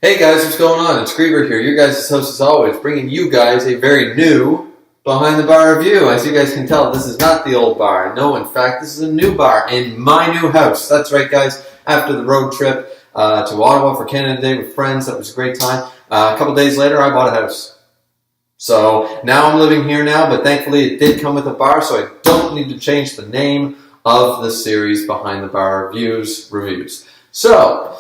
Hey guys, what's going on? It's Griever here, your guys' host as always, bringing you guys a very new Behind the Bar review. As you guys can tell, this is not the old bar. No, in fact, this is a new bar in my new house. That's right, guys. After the road trip to Ottawa for Canada Day with friends, that was a great time. A couple days later, I bought a house. So now I'm living here now, but thankfully it did come with a bar, so I don't need to change the name of the series Behind the Bar reviews. So,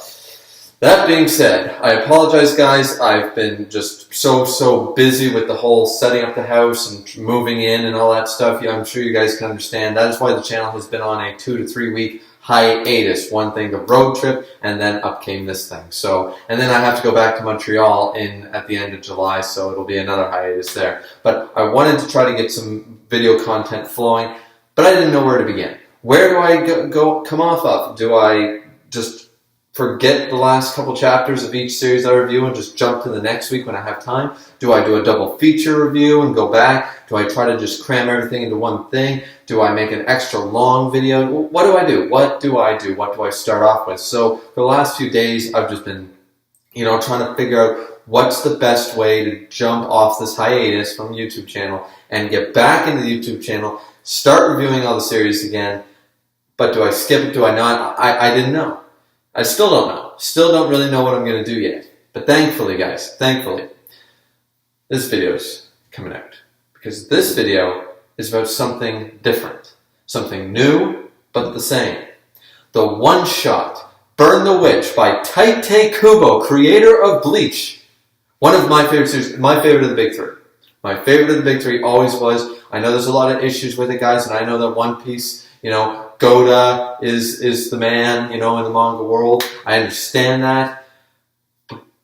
that being said, I apologize, guys. I've been just so busy with the whole setting up the house and moving in and all that stuff. Yeah, I'm sure you guys can understand. That is why the channel has been on a 2 to 3 week hiatus. One thing, the road trip, and then up came this thing. So, and then I have to go back to Montreal at the end of July, so it'll be another hiatus there. But I wanted to try to get some video content flowing, but I didn't know where to begin. Where do I come off of? Do I just forget the last couple chapters of each series I review and just jump to the next week when I have time? Do I do a double feature review and go back? Do I try to just cram everything into one thing? Do I make an extra long video? What do I do? What do I start off with? So for the last few days, I've just been, trying to figure out what's the best way to jump off this hiatus from the YouTube channel and get back into the YouTube channel, start reviewing all the series again. But do I skip it? Do I not? I didn't know. I still don't know. Still don't really know what I'm going to do yet. But thankfully, guys, this video's coming out. Because this video is about something different. Something new, but the same. The one-shot Burn the Witch by Tite Kubo, creator of Bleach. One of my favorite series, my favorite of the big three. My favorite of the big three always was. I know there's a lot of issues with it, guys, and I know that One Piece, Goda is the man, in the manga world. I understand that.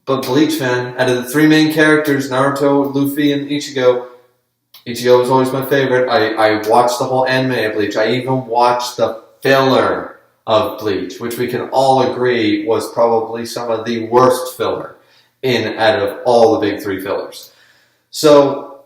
But Bleach, man, out of the three main characters, Naruto, Luffy, and Ichigo was always my favorite. I watched the whole anime of Bleach. I even watched the filler of Bleach, which we can all agree was probably some of the worst filler out of all the big three fillers. So,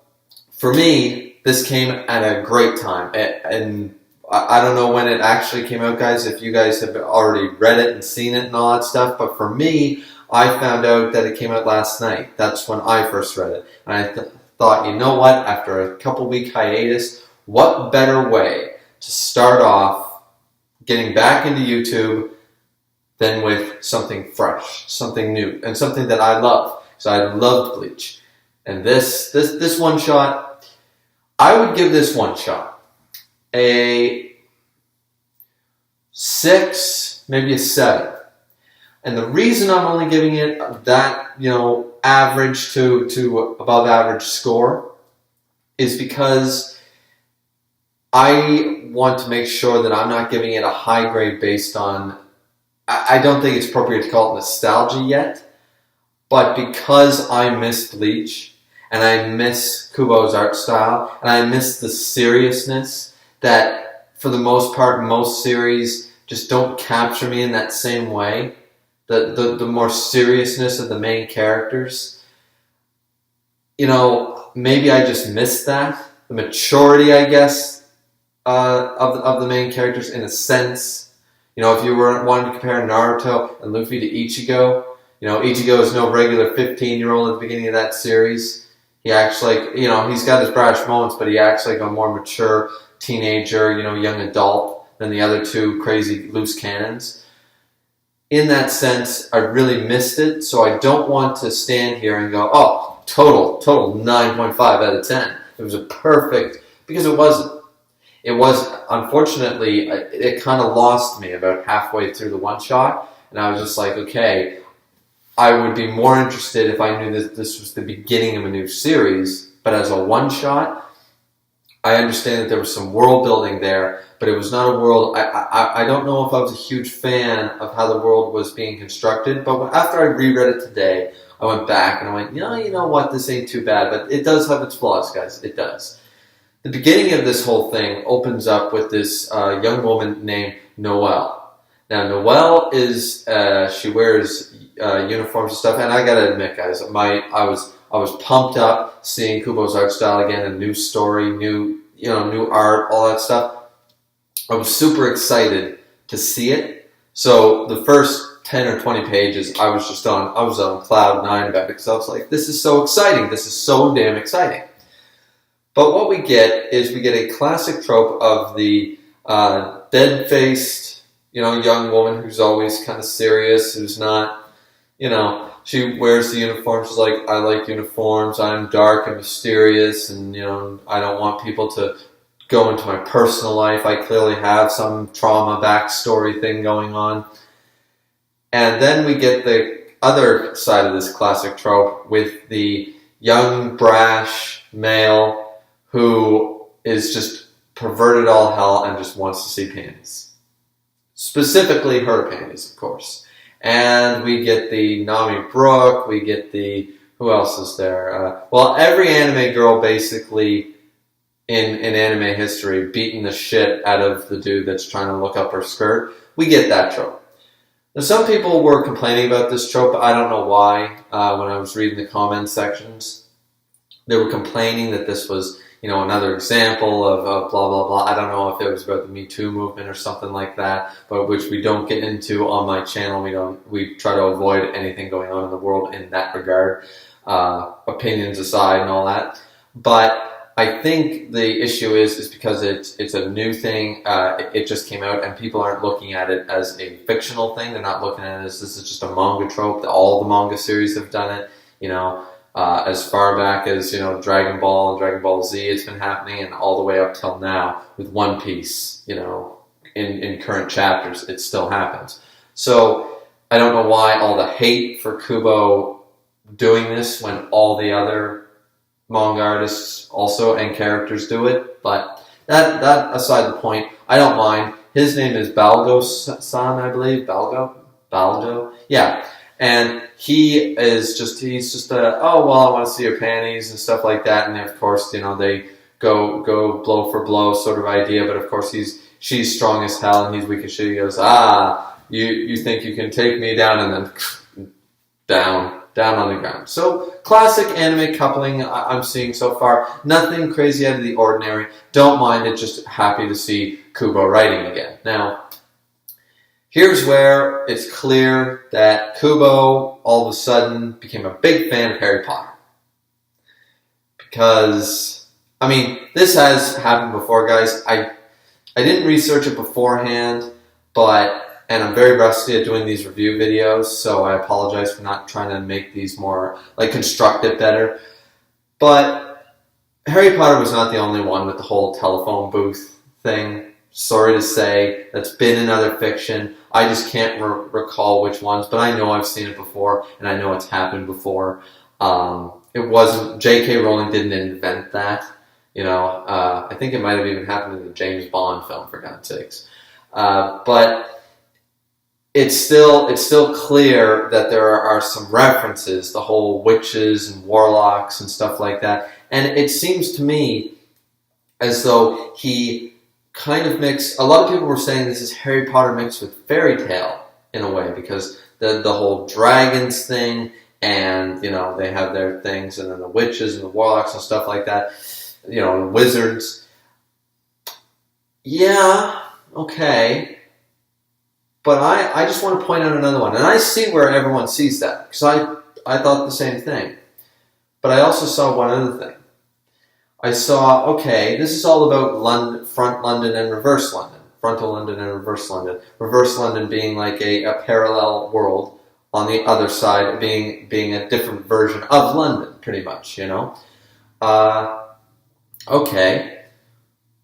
for me, this came at a great time. And I don't know when it actually came out, guys, if you guys have already read it and seen it and all that stuff, but for me, I found out that it came out last night. That's when I first read it. And I thought, you know what, after a couple week hiatus, what better way to start off getting back into YouTube than with something fresh, something new, and something that I love. So I loved Bleach. And this one shot, I would give this one shot a 6, maybe a 7. And the reason I'm only giving it that, average to above average score is because I want to make sure that I'm not giving it a high grade based on, I don't think it's appropriate to call it nostalgia yet, but because I miss Bleach and I miss Kubo's art style and I miss the seriousness that, for the most part, most series just don't capture me in that same way. The more seriousness of the main characters. Maybe I just missed that. The maturity, I guess, of the main characters in a sense. If you were wanting to compare Naruto and Luffy to Ichigo, Ichigo is no regular 15-year-old at the beginning of that series. He acts like, he's got his brash moments, but he acts like a more mature teenager, young adult than the other two crazy loose cannons. In that sense, I really missed it, so I don't want to stand here and go, oh, total 9.5 out of 10. It was a perfect, because it wasn't. It was, unfortunately, it kind of lost me about halfway through the one shot, and I was just like, okay, I would be more interested if I knew that this was the beginning of a new series, but as a one shot, I understand that there was some world building there, but it was not a world. I don't know if I was a huge fan of how the world was being constructed, but after I reread it today, I went back and I went, you know what, this ain't too bad, but it does have its flaws, guys. It does. The beginning of this whole thing opens up with this young woman named Noelle. Now, Noelle is, she wears uniforms and stuff, and I gotta admit, guys, I was pumped up seeing Kubo's art style again, a new story, new art, all that stuff. I was super excited to see it. So the first 10 or 20 pages, I was on cloud nine about it because I was like, this is so exciting. This is so damn exciting. But what we get is we get a classic trope of the dead-faced, young woman who's always kind of serious, who's not, she wears the uniform. She's like, I like uniforms. I'm dark and mysterious, and I don't want people to go into my personal life. I clearly have some trauma backstory thing going on. And then we get the other side of this classic trope with the young, brash male who is just perverted all hell and just wants to see panties. Specifically her panties, of course. And we get the Nami Brooke, we get the... Who else is there? Every anime girl basically in anime history beating the shit out of the dude that's trying to look up her skirt. We get that trope. Now, some people were complaining about this trope. I don't know why. When I was reading the comment sections, they were complaining that this was, another example of blah, blah, blah. I don't know if it was about the Me Too movement or something like that, but which we don't get into on my channel. We try to avoid anything going on in the world in that regard, opinions aside and all that. But I think the issue is because it's a new thing. It just came out, and people aren't looking at it as a fictional thing. They're not looking at it as this is just a manga trope. All the manga series have done it. As far back as Dragon Ball and Dragon Ball Z, it's been happening, and all the way up till now with One Piece. In current chapters, it still happens. So I don't know why all the hate for Kubo doing this when all the other manga artists also and characters do it, but that aside the point, I don't mind. His name is Balgo-san, I believe. Balgo? Yeah. And he's just I want to see your panties and stuff like that. And of course, they go blow for blow sort of idea, but of course she's strong as hell and he's weak as shit. He goes, you think you can take me down, and then down on the ground. So, classic anime coupling I'm seeing so far. Nothing crazy out of the ordinary. Don't mind it, just happy to see Kubo writing again. Now, here's where it's clear that Kubo all of a sudden became a big fan of Harry Potter. Because, this has happened before, guys. I didn't research it beforehand, and I'm very rusty at doing these review videos, so I apologize for not trying to make these more, construct it better. But Harry Potter was not the only one with the whole telephone booth thing. Sorry to say, that's been in other fiction. I just can't recall which ones, but I know I've seen it before, and I know it's happened before. It wasn't, J.K. Rowling didn't invent that. I think it might have even happened in the James Bond film, for God's sakes. But it's still clear that there are some references, the whole witches and warlocks and stuff like that. And it seems to me as though he kind of mixed, a lot of people were saying this is Harry Potter mixed with fairy tale in a way, because the whole dragons thing, and they have their things, and then the witches and the warlocks and stuff like that, wizards. Yeah, okay. But I just want to point out another one. And I see where everyone sees that, because I thought the same thing. But I also saw one other thing. I saw, okay, this is all about London, front London and reverse London. Frontal London and reverse London. Reverse London being like a parallel world on the other side, being a different version of London, pretty much, Okay.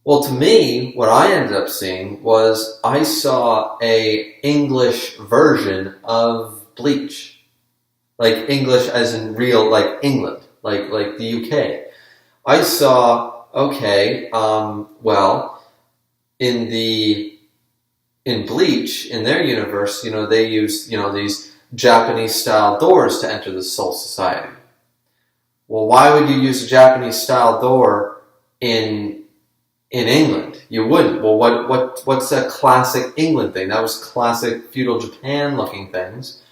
Well, to me, what I ended up seeing was I saw a English version of Bleach. Like English as in real, like England, like the UK. I saw, okay, in Bleach, in their universe, they use, these Japanese-style doors to enter the Soul Society. Well, why would you use a Japanese-style door in England? You wouldn't. Well, what's that classic England thing? That was classic feudal Japan looking things.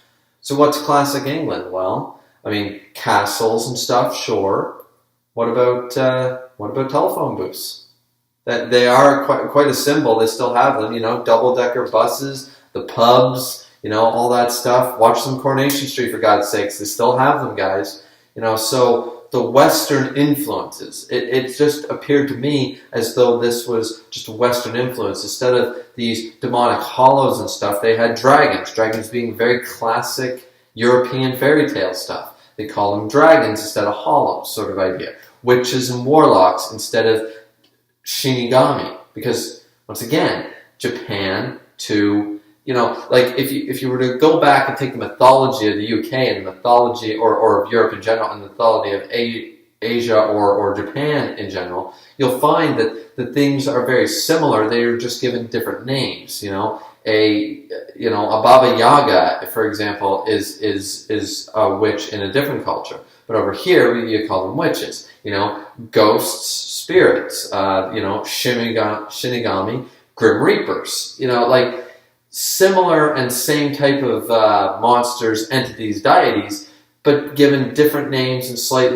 So what's classic England? Well, castles and stuff, sure. What about telephone booths? That they are quite a symbol. They still have them, double-decker buses, the pubs, all that stuff. Watch some Coronation Street, for God's sakes. They still have them, guys. So the Western influences, it just appeared to me as though this was just a Western influence. Instead of these demonic hollows and stuff, they had dragons being very classic European fairy tale stuff. They call them dragons instead of hollows, sort of idea. Witches and warlocks instead of Shinigami. Because, once again, Japan to, like if you were to go back and take the mythology of the UK and the mythology, or of Europe in general, and the mythology of Asia or Japan in general, you'll find that the things are very similar. They are just given different names, a Baba Yaga, for example, is a witch in a different culture. But over here, you call them witches. Ghosts, spirits, Shinigami, Grim Reapers. Like similar and same type of monsters, entities, deities, but given different names and slight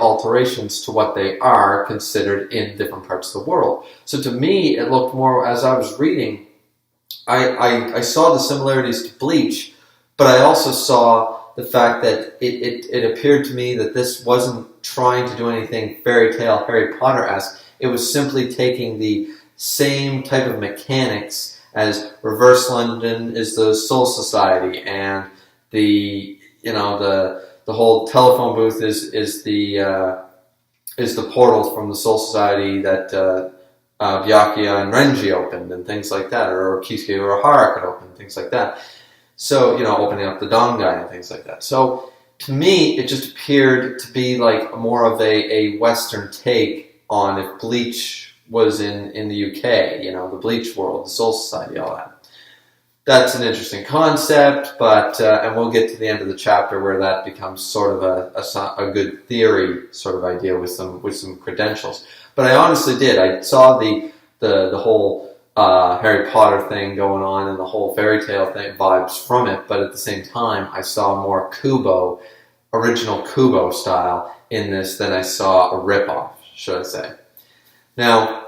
alterations to what they are considered in different parts of the world. So to me, it looked more, as I was reading, I saw the similarities to Bleach, but I also saw the fact that it appeared to me that this wasn't trying to do anything fairy tale, Harry Potter-esque. It was simply taking the same type of mechanics as Reverse London is the Soul Society, and the whole telephone booth is the portal from the Soul Society that Byakuya and Renji opened, and things like that, or Kisuke Urahara could open, things like that. So, opening up the Dongai and things like that. So, to me, it just appeared to be like more of a Western take on if Bleach was in the UK, the Bleach world, the Soul Society, all that. That's an interesting concept, but and we'll get to the end of the chapter where that becomes sort of a good theory sort of idea with some credentials. But I honestly did. I saw the whole Harry Potter thing going on and the whole fairy tale thing vibes from it, but at the same time, I saw more original Kubo style in this than I saw a ripoff, should I say. Now,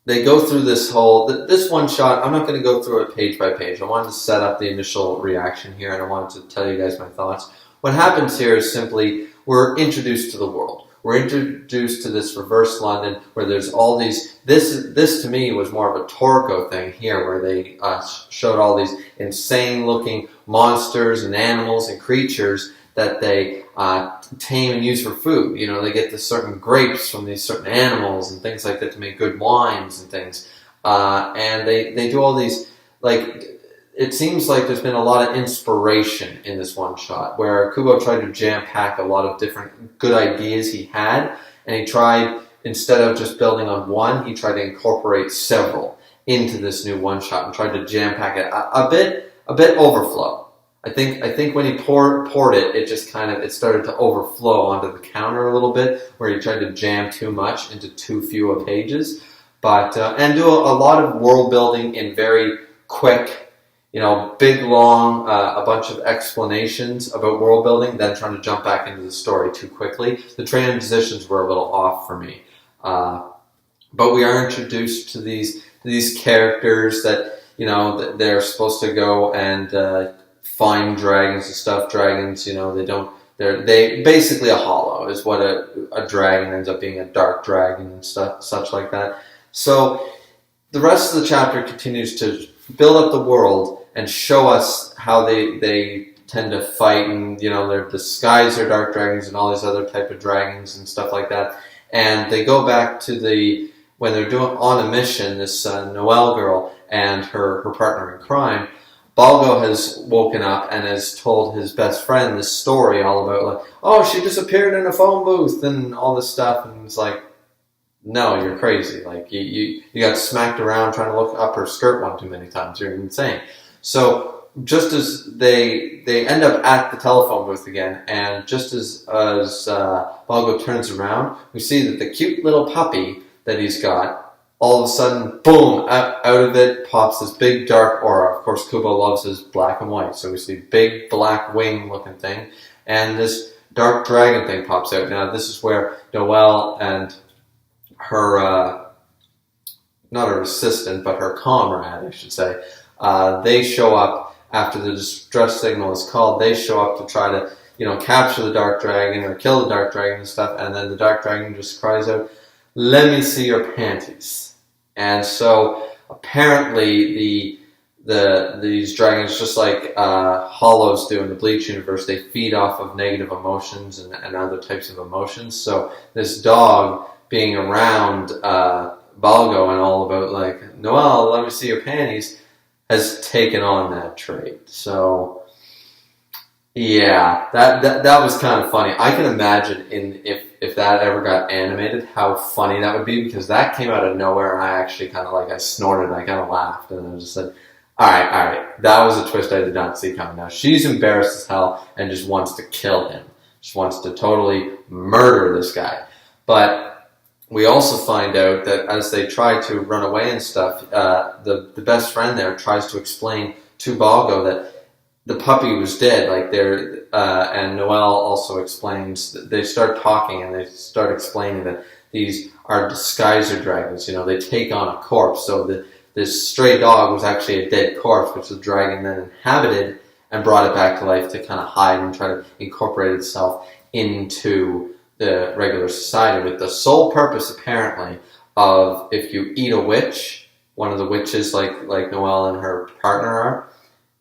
they go through this one shot. I'm not going to go through it page by page. I wanted to set up the initial reaction here, and I wanted to tell you guys my thoughts. What happens here is simply we're introduced to the world. We're introduced to this Reverse London where there's all these. This to me was more of a Toriko thing here, where they showed all these insane-looking monsters and animals and creatures that they tame and use for food. They get the certain grapes from these certain animals and things like that to make good wines and things. And they do all these, like, it seems like there's been a lot of inspiration in this one shot, where Kubo tried to jam-pack a lot of different good ideas he had, and he tried, instead of just building on one, he tried to incorporate several into this new one shot and tried to jam-pack it a bit overflow. I think when he poured it, it just it started to overflow onto the counter a little bit, where he tried to jam too much into too few of pages, but and do a lot of world building in very quick, big long, a bunch of explanations about world building, then trying to jump back into the story too quickly. The transitions were a little off for me, but we are introduced to these characters that they're supposed to go and find dragons and stuff. Dragons, they basically a hollow is what a dragon ends up being, a dark dragon and stuff, such like that. So the rest of the chapter continues to build up the world and show us how they tend to fight, and they're disguised their dark dragons and all these other type of dragons and stuff like that. And they go back to when they're on a mission, this Noelle girl and her partner in crime. Balgo has woken up and has told his best friend this story all about, like, oh, she disappeared in a phone booth and all this stuff, and it's like, no, you're crazy. Like, you got smacked around trying to look up her skirt one too many times. You're insane. So just as they end up at the telephone booth again, and just as Balgo turns around, we see that the cute little puppy that he's got, all of a sudden, boom, out of it pops this big dark aura. Of course, Kubo loves his black and white, so we see big black wing looking thing, and this dark dragon thing pops out. Now, this is where Noelle and her, not her assistant, but her comrade, I should say, they show up after the distress signal is called, they show up to try to, capture the Dark Dragon or kill the Dark Dragon and stuff, and then the Dark Dragon just cries out, "Let me see your panties." And so apparently these dragons, just like hollows do in the Bleach universe, they feed off of negative emotions and other types of emotions. So this dog being around Balgo and all about like, "Noelle, let me see your panties," has taken on that trait. So yeah, that was kind of funny. I can imagine if that ever got animated, how funny that would be, because that came out of nowhere, and I actually kind of I snorted, and I kind of laughed, and I was just like, all right, that was a twist I did not see coming. Now she's embarrassed as hell and just wants to kill him, just wants to totally murder this guy. But we also find out that as they try to run away and stuff, the best friend there tries to explain to Balgo that the puppy was dead, and Noelle also explains, they start talking and they start explaining that these are disguiser dragons, they take on a corpse, so this stray dog was actually a dead corpse, which the dragon then inhabited and brought it back to life to kind of hide and try to incorporate itself into the regular society, with the sole purpose, apparently, of if you eat a witch, one of the witches like Noelle and her partner are,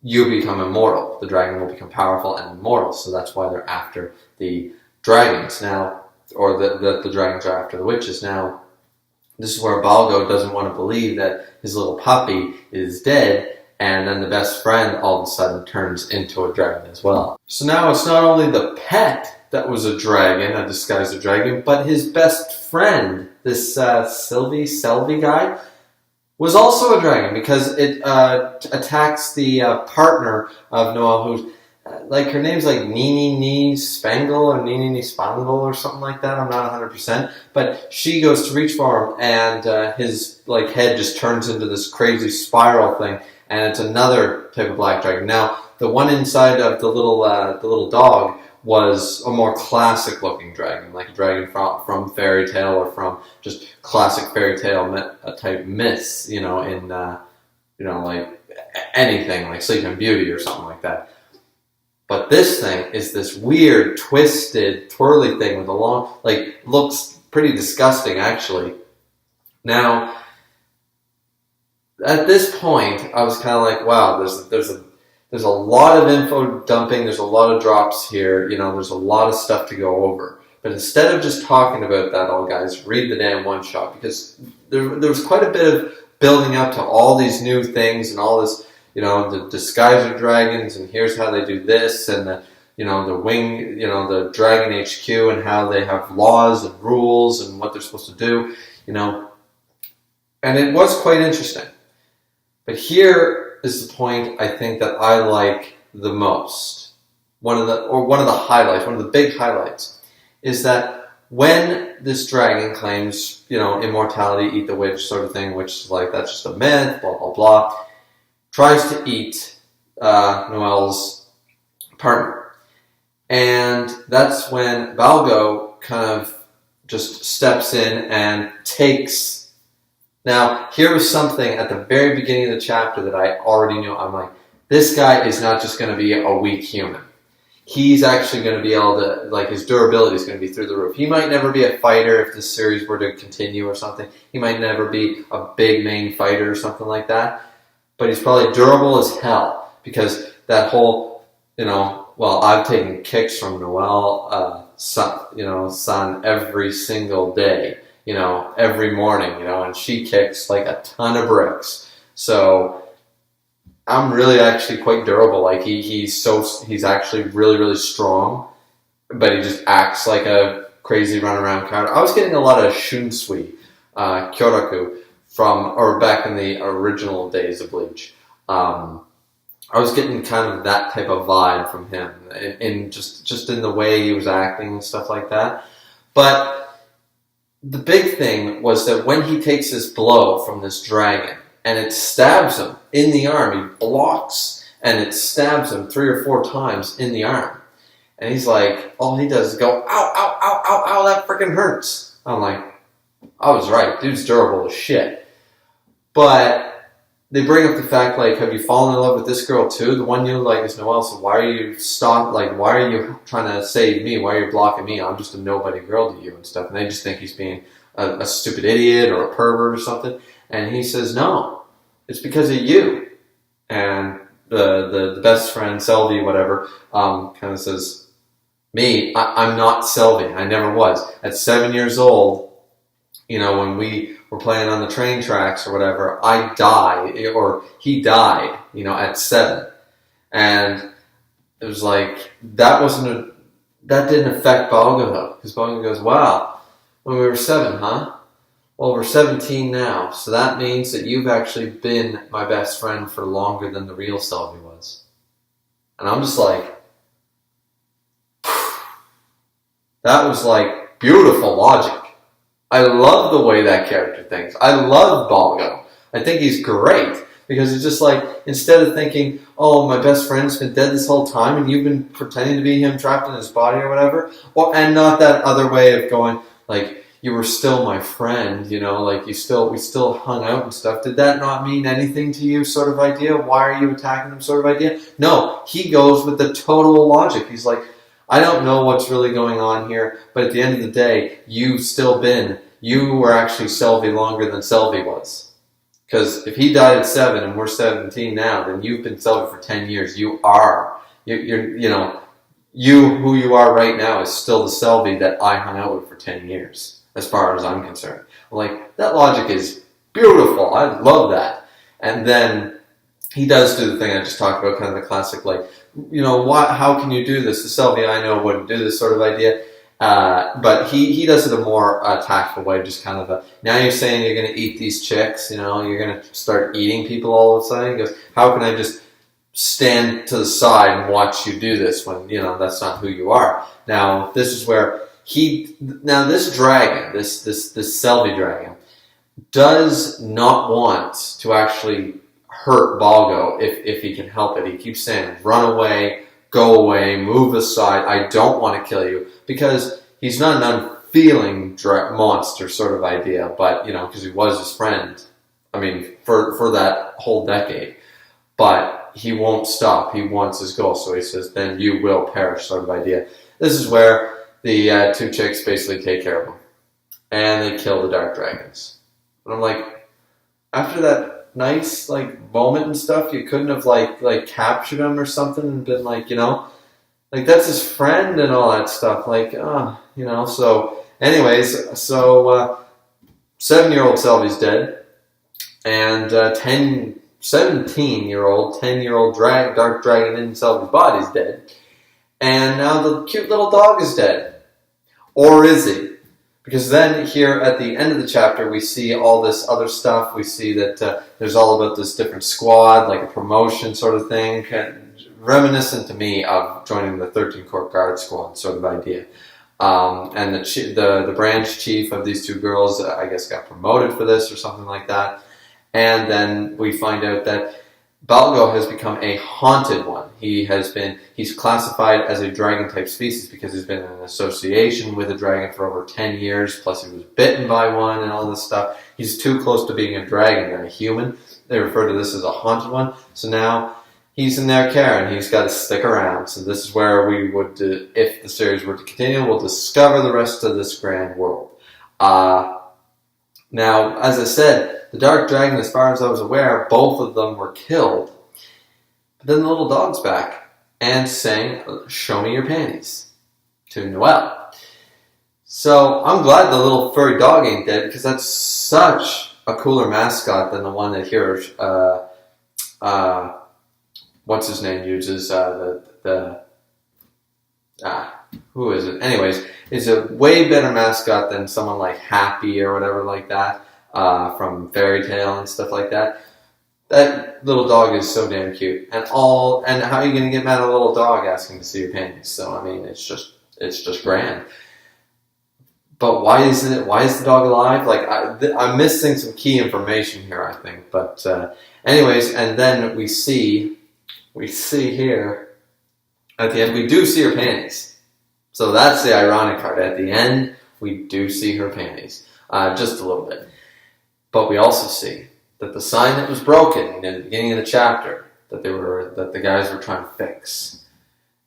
you become immortal. The dragon will become powerful and immortal, so that's why they're after the dragons now, or the dragons are after the witches. Now, this is where Balgo doesn't want to believe that his little puppy is dead, and then the best friend all of a sudden turns into a dragon as well. So now it's not only the pet that was a dragon, a disguised dragon, but his best friend, this Selvi guy, was also a dragon, because it attacks the partner of Noelle, who's her name's like Nini Spangle or Nini Spangle or something like that. I'm not 100%, but she goes to reach for him, and his head just turns into this crazy spiral thing, and it's another type of black dragon. Now, the one inside of the little dog was a more classic looking dragon, like a dragon from fairy tale or from just classic fairy tale type myths, in anything like Sleeping Beauty or something like that. But this thing is this weird, twisted, twirly thing with a long, looks pretty disgusting actually. Now, at this point, I was kind of like, wow, there's a lot of info dumping, there's a lot of drops here, there's a lot of stuff to go over. But instead of just talking about that all, guys, read the damn one-shot, because there was quite a bit of building up to all these new things and all this, the disguiser dragons, and here's how they do this, and the wing, the Dragon HQ, and how they have laws and rules and what they're supposed to do, And it was quite interesting. But here is the point I think that I like the most. One of the highlights, one of the big highlights, is that when this dragon claims, immortality, eat the witch sort of thing, which is that's just a myth, blah, blah, blah, tries to eat Noelle's partner. And that's when Balgo kind of just steps in and takes. Now, here was something at the very beginning of the chapter that I already knew. I'm like, this guy is not just going to be a weak human. He's actually going to be able to, his durability is going to be through the roof. He might never be a fighter if this series were to continue or something. He might never be a big main fighter or something like that. But he's probably durable as hell, because that whole, I've taken kicks from Noelle, son every single day, every morning, and she kicks a ton of bricks. So I'm really actually quite durable. He's actually really, really strong, but he just acts like a crazy runaround coward. I was getting a lot of Shunsui, Kyoraku, back in the original days of Bleach. I was getting kind of that type of vibe from him, in just in the way he was acting and stuff like that. But the big thing was that when he takes this blow from this dragon, and it stabs him in the arm, he blocks, and it stabs him 3 or 4 times in the arm. And he's like, all he does is go, ow, ow, ow, ow, ow, that freaking hurts. I'm like, I was right, dude's durable as shit. But they bring up the fact, like, have you fallen in love with this girl too? The one you like is Noelle, so why are you why are you trying to save me? Why are you blocking me? I'm just a nobody girl to you and stuff. And they just think he's being a stupid idiot or a pervert or something. And he says, no, it's because of you. And the best friend, Selby, whatever, kind of says, I'm not Selby. I never was. At 7 years old, when we were playing on the train tracks or whatever, I died, or he died, at 7. And it was like, that didn't affect Balgo though. Because Balgo goes, wow, when we were 7, huh? Well, we're 17 now, so that means that you've actually been my best friend for longer than the real Selby was. And I'm just like, that was like beautiful logic. I love the way that character thinks. I love Balgo. I think he's great because it's just like, instead of thinking, oh, my best friend's been dead this whole time and you've been pretending to be him trapped in his body or whatever, and not that other way of going, like, you were still my friend, like we still hung out and stuff. Did that not mean anything to you, sort of idea? Why are you attacking him, sort of idea? No, he goes with the total logic. He's like, I don't know what's really going on here, but at the end of the day, you were actually Selby longer than Selby was. Because if he died at 7 and we're 17 now, then you've been Selby for 10 years. You who you are right now is still the Selby that I hung out with for 10 years, as far as I'm concerned. Like, that logic is beautiful. I love that. And then he does do the thing I just talked about, kind of the classic, like, how can you do this? The Selby I know wouldn't do this sort of idea. But he does it a more tactful way, just kind of now you're saying you're going to eat these chicks, you're going to start eating people all of a sudden. He goes, how can I just stand to the side and watch you do this when, that's not who you are? Now, this is where this dragon, this Selby dragon, does not want to actually hurt Balgo if he can help it. He keeps saying, run away, go away, move aside, I don't want to kill you, because he's not an unfeeling monster sort of idea, but, because he was his friend, for that whole decade. But he won't stop, he wants his goal, so he says, then you will perish sort of idea. This is where the 2 chicks basically take care of him. And they kill the dark dragons. And I'm like, after that nice, moment and stuff, you couldn't have, captured him or something and been like, that's his friend and all that stuff. So anyways, 7-year-old Selby's dead. And 17-year-old, 10-year-old dark dragon in Selby's body's dead. And now the cute little dog is dead. Or is he? Because then here at the end of the chapter, we see all this other stuff. We see that there's all about this different squad, like a promotion sort of thing, reminiscent to me of joining the 13 Court Guard squad sort of idea. And the branch chief of these 2 girls, I guess, got promoted for this or something like that. And then we find out that Balgo has become a haunted one. He's classified as a dragon-type species because he's been in an association with a dragon for over 10 years, plus he was bitten by one and all this stuff. He's too close to being a dragon than a human. They refer to this as a haunted one. So now he's in their care and he's got to stick around. So this is where we would, if the series were to continue, we'll discover the rest of this grand world. Now, as I said, the dark dragon, as far as I was aware, both of them were killed. But then the little dog's back and saying, show me your panties, to Noelle. So I'm glad the little furry dog ain't dead, because that's such a cooler mascot than the one that here, what's his name uses, who is it? Anyways, it's a way better mascot than someone like Happy or whatever like that, from Fairy Tale and stuff like that. That little dog is so damn cute. And how are you going to get mad at a little dog asking to see your panties? So, it's just grand. But why is the dog alive? I'm missing some key information here, I think. But, anyways, and then we see here, at the end, we do see her panties. So that's the ironic part. At the end, we do see her panties. Just a little bit. But we also see that the sign that was broken in the beginning of the chapter that the guys were trying to fix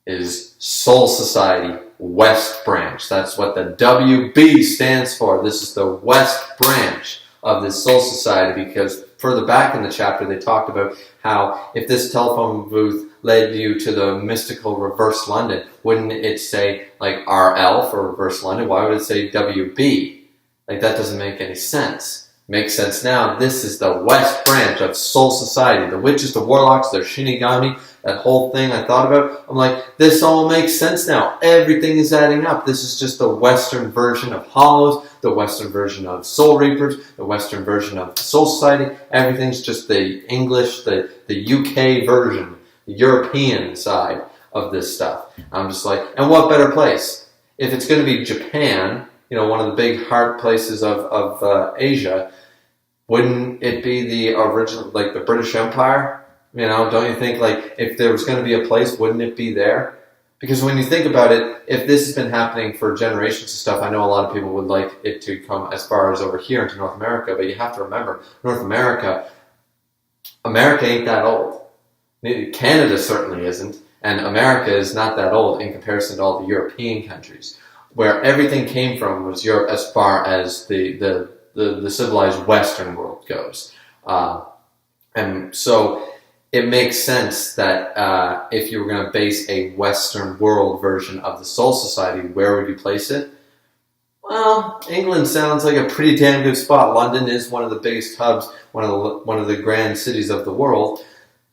is Soul Society West Branch. That's what the WB stands for. This is the West Branch of this Soul Society, because further back in the chapter they talked about how if this telephone booth led you to the mystical reverse London, wouldn't it say like RL for reverse London? Why would it say WB? Like, that doesn't make any sense. Makes sense now. This is the West Branch of Soul Society. The witches, the warlocks, the Shinigami, that whole thing I thought about. I'm like, this all makes sense now. Everything is adding up. This is just the Western version of Hollows, the Western version of Soul Reapers, the Western version of Soul Society. Everything's just the English, the UK version, the European side of this stuff. I'm just like, and what better place? If it's going to be Japan, one of the big heart places of Asia, wouldn't it be the original, like the British Empire? Don't you think, like, if there was going to be a place, wouldn't it be there? Because when you think about it, if this has been happening for generations and stuff, I know a lot of people would like it to come as far as over here into North America, but you have to remember, America ain't that old. Canada certainly isn't, and America is not that old in comparison to all the European countries. Where everything came from was Europe as far as the civilized Western world goes. And so it makes sense that if you were going to base a Western world version of the Soul Society, where would you place it? Well, England sounds like a pretty damn good spot. London is one of the biggest hubs, one of the grand cities of the world.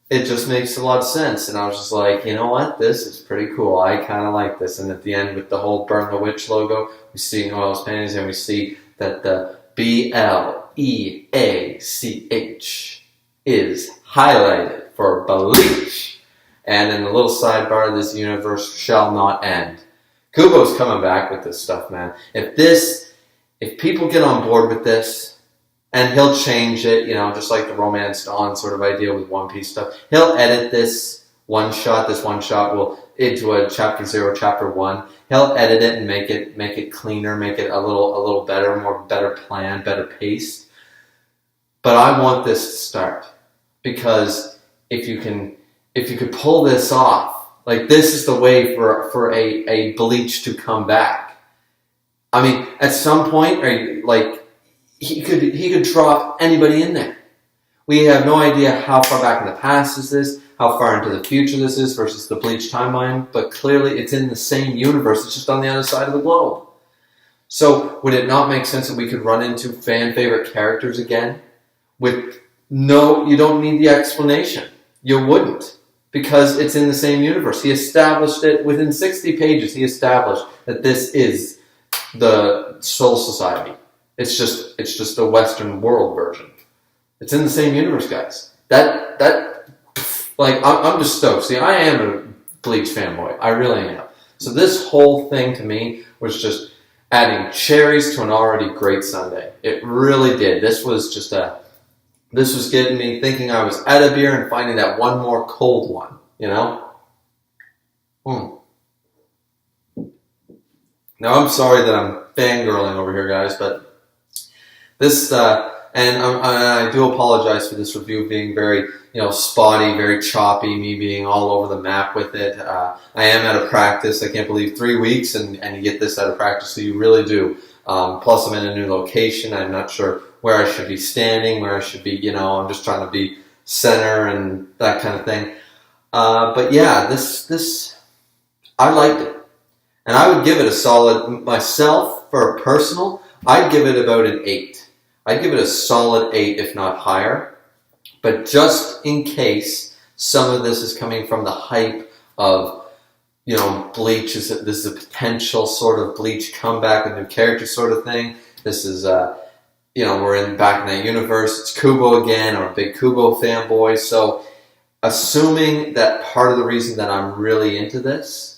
It just makes a lot of sense. And I was just like, you know what? This is pretty cool. I kind of like this. And at the end with the whole Burn the Witch logo, we see Noel's paintings and we see that the BLEACH is highlighted for Bleach. And in the little sidebar, this universe shall not end. Kubo's coming back with this stuff, man. If people get on board with this, and he'll change it, just like the Romance Dawn sort of idea with One Piece stuff. He'll edit this one shot will into a chapter 0, chapter 1. He'll edit it and make it cleaner, make it a little better, more better planned, better paced. But I want this to start, because if you could pull this off, like, this is the way for a Bleach to come back. I mean, at some point, he could drop anybody in there. We have no idea how far back in the past this is, how far into the future this is versus the Bleach timeline, but clearly it's in the same universe, it's just on the other side of the globe. So would it not make sense that we could run into fan favorite characters again? You don't need the explanation. You wouldn't, because it's in the same universe. He established it within 60 pages. He established that this is the Soul Society. It's just the Western world version. It's in the same universe, guys. I'm just stoked. See, I am a Bleach fanboy. I really am. So this whole thing to me was just adding cherries to an already great sundae. It really did. This was getting me thinking I was out of beer and finding that one more cold one, Now, I'm sorry that I'm fangirling over here, guys, but this, and I do apologize for this review being very, spotty, very choppy, me being all over the map with it. I am out of practice. I can't believe 3 weeks and you get this out of practice, so you really do. Plus, I'm in a new location. I'm not sure where I should be standing, where I should be, I'm just trying to be center and that kind of thing. But yeah, this, I liked it. And I would give it a solid, myself, for a personal, I'd give it about an 8. I'd give it a solid 8, if not higher. But just in case some of this is coming from the hype of, Bleach, this is a potential sort of Bleach comeback, a new character sort of thing. This is, we're back in that universe. It's Kubo again. I'm a big Kubo fanboy. So assuming that part of the reason that I'm really into this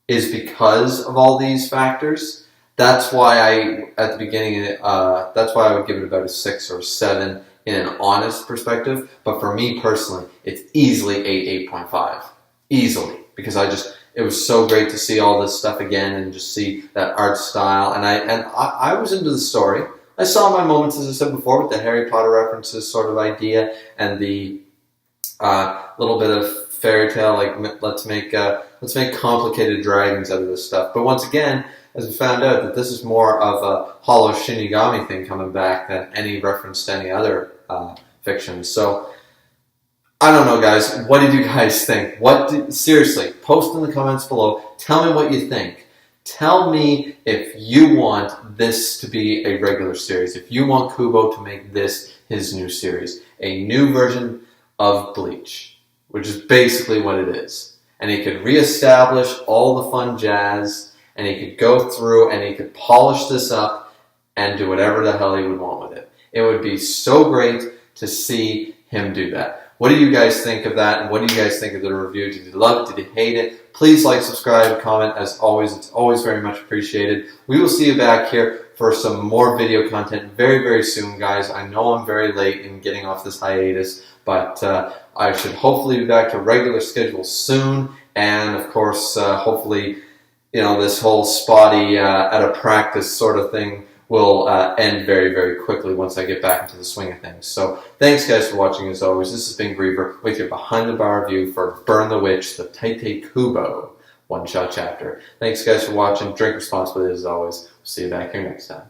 is because of all these factors, that's why I would give it about a 6 or 7 in an honest perspective. But for me personally, it's easily 8.5. Easily. Because it was so great to see all this stuff again and just see that art style. And I was into the story. I saw my moments, as I said before, with the Harry Potter references sort of idea and the little bit of fairy tale, like let's make complicated dragons out of this stuff. But once again, as we found out, that this is more of a Hollow Shinigami thing coming back than any reference to any other fiction. So I don't know, guys. What did you guys think? Seriously, post in the comments below. Tell me what you think. Tell me if you want this to be a regular series. If you want Kubo to make this his new series. A new version of Bleach, which is basically what it is. And he could reestablish all the fun jazz, and he could go through and he could polish this up and do whatever the hell he would want with it. It would be so great to see him do that. What do you guys think of that? And what do you guys think of the review? Did you love it? Did you hate it? Please like, subscribe, comment. As always, it's always very much appreciated. We will see you back here for some more video content very, very soon, guys. I know I'm very late in getting off this hiatus, but I should hopefully be back to regular schedule soon. And of course, hopefully, you know, this whole spotty at a practice sort of thing will end very, very quickly once I get back into the swing of things. So thanks, guys, for watching. As always, this has been Griever with your behind the bar review for Burn the Witch, the Tite Kubo one-shot chapter. Thanks, guys, for watching. Drink responsibly, as always. See you back here next time.